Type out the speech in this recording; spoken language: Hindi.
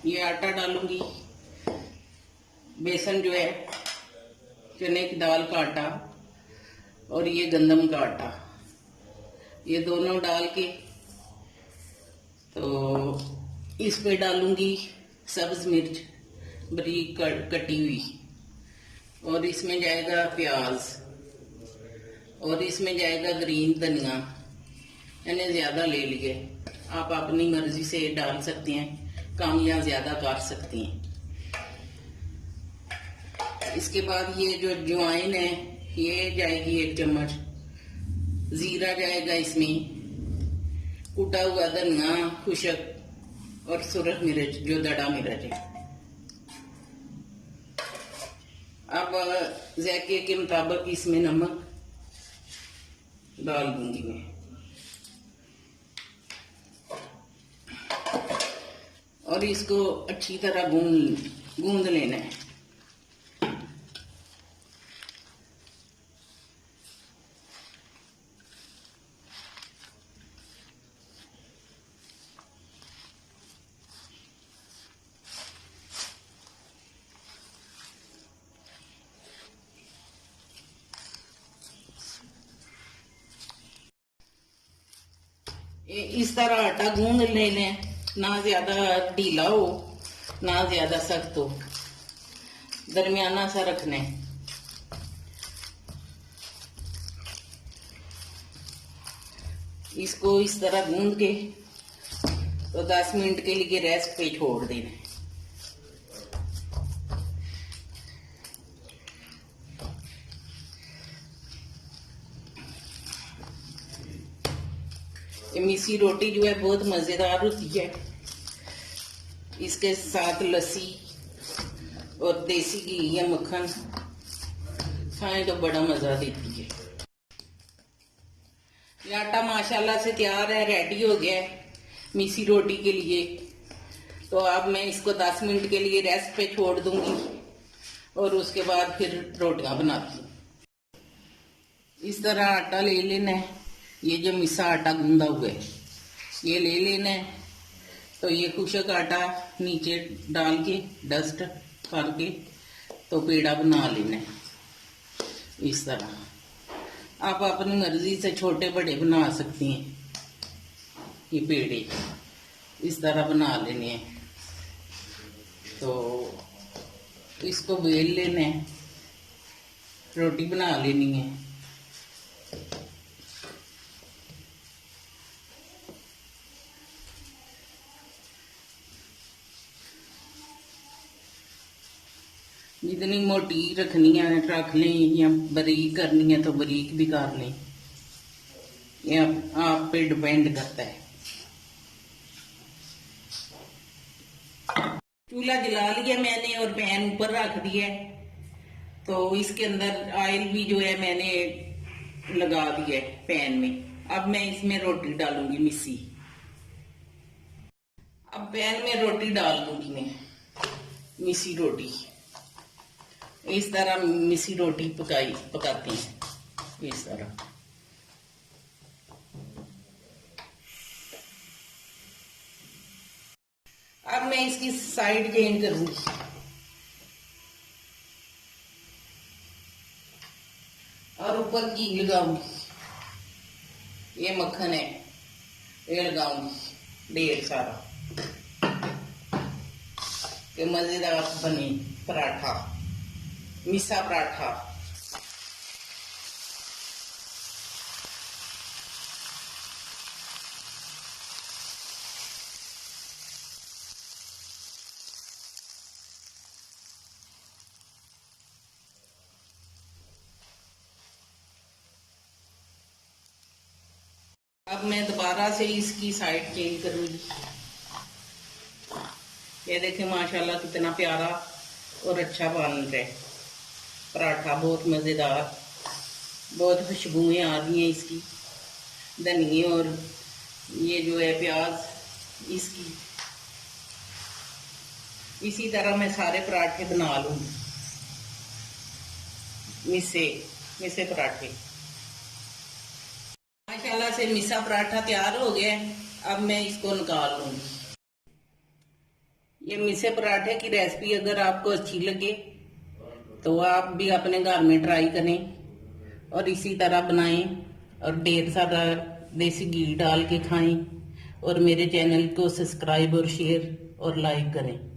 ये आटा डालूंगी, बेसन जो है, चने की दाल का आटा और ये गंदम का आटा, ये दोनों डाल के तो इस पे डालूंगी सब्ज मिर्च बारीक कटी हुई, और इसमें जाएगा प्याज, और इसमें जाएगा ग्रीन धनिया। मैंने ज्यादा ले लिए, आप अपनी मर्जी से डाल सकते हैं, कम या ज्यादा कर सकती हैं। इसके बाद ये जो अजवाइन है ये जाएगी 1 चम्मच, जीरा जाएगा इसमें, कुटा हुआ धनिया खुशक और सुरख मिर्च जो दड़ा मिर्च है। अब जायके के मुताबिक इसमें नमक डाल दूंगी मैं, और इसको अच्छी तरह गूंद लेना है। इस तरह आटा गूंद लेना है, ना ज्यादा ढीला हो ना ज्यादा सख्त हो, दरमियाना सा रखना है। इसको इस तरह गूंद के तो 10 मिनट के लिए रेस्ट पे छोड़ देना है। ये मिसी रोटी जो है बहुत मजेदार होती है, इसके साथ लस्सी और देसी घी या मक्खन खाएं तो बड़ा मजा देती है। ये आटा माशाल्लाह से तैयार है, रेडी हो गया है मिसी रोटी के लिए। तो अब मैं इसको 10 मिनट के लिए रेस्ट पे छोड़ दूंगी और उसके बाद फिर रोटियां बनाती हूँ। इस तरह आटा ले लेना है, ये जो मिसा आटा गूंदा हुआ है ये ले लेना है। तो ये खुशक आटा नीचे डाल के डस्ट करके तो पेड़ा बना लेना है इस तरह। आप अपनी मर्जी से छोटे बड़े बना सकती हैं। ये पेड़े इस तरह बना लेने हैं। तो इसको बेल लेना है, रोटी बना लेनी है। जितनी मोटी रखनी है रख लें, या बारीक करनी है तो बारीक भी कर लें, ये आप पे डिपेंड करता है। चूल्हा जला लिया मैंने और पैन ऊपर रख दिया है। तो इसके अंदर ऑयल भी जो है मैंने लगा दिया है पैन में। अब मैं इसमें रोटी डालूंगी मिसी। अब पैन में रोटी डाल दूंगी मैं, मिसी रोटी। इस तरह मिसी रोटी पकाती हैं इस तरह। अब मैं इसकी साइड चेंज करूंगी। और ऊपर घी लगाऊंगी, ये मक्खन है ये लगाऊंगी ढेर सारा, कि मजेदार बने पराठा, मिसा पराठा। अब मैं दोबारा से इसकी साइड चेंज करूंगी। ये देखें माशाल्लाह कितना प्यारा और अच्छा बन रहा है पराठा, बहुत मजेदार, बहुत खुशबुएं आ रही हैं इसकी, धनिया और ये जो है प्याज इसकी। इसी तरह मैं सारे पराठे बना लूंगी, मिसे पराठे। माशाल्लाह से मिसा पराठा तैयार हो गया है। अब मैं इसको निकाल लूंगी। ये मिसे पराठे की रेसिपी अगर आपको अच्छी लगे तो आप भी अपने घर में ट्राई करें और इसी तरह बनाएं और ढेर सारा देसी घी डाल के खाएं और मेरे चैनल को सब्सक्राइब और शेयर और लाइक करें।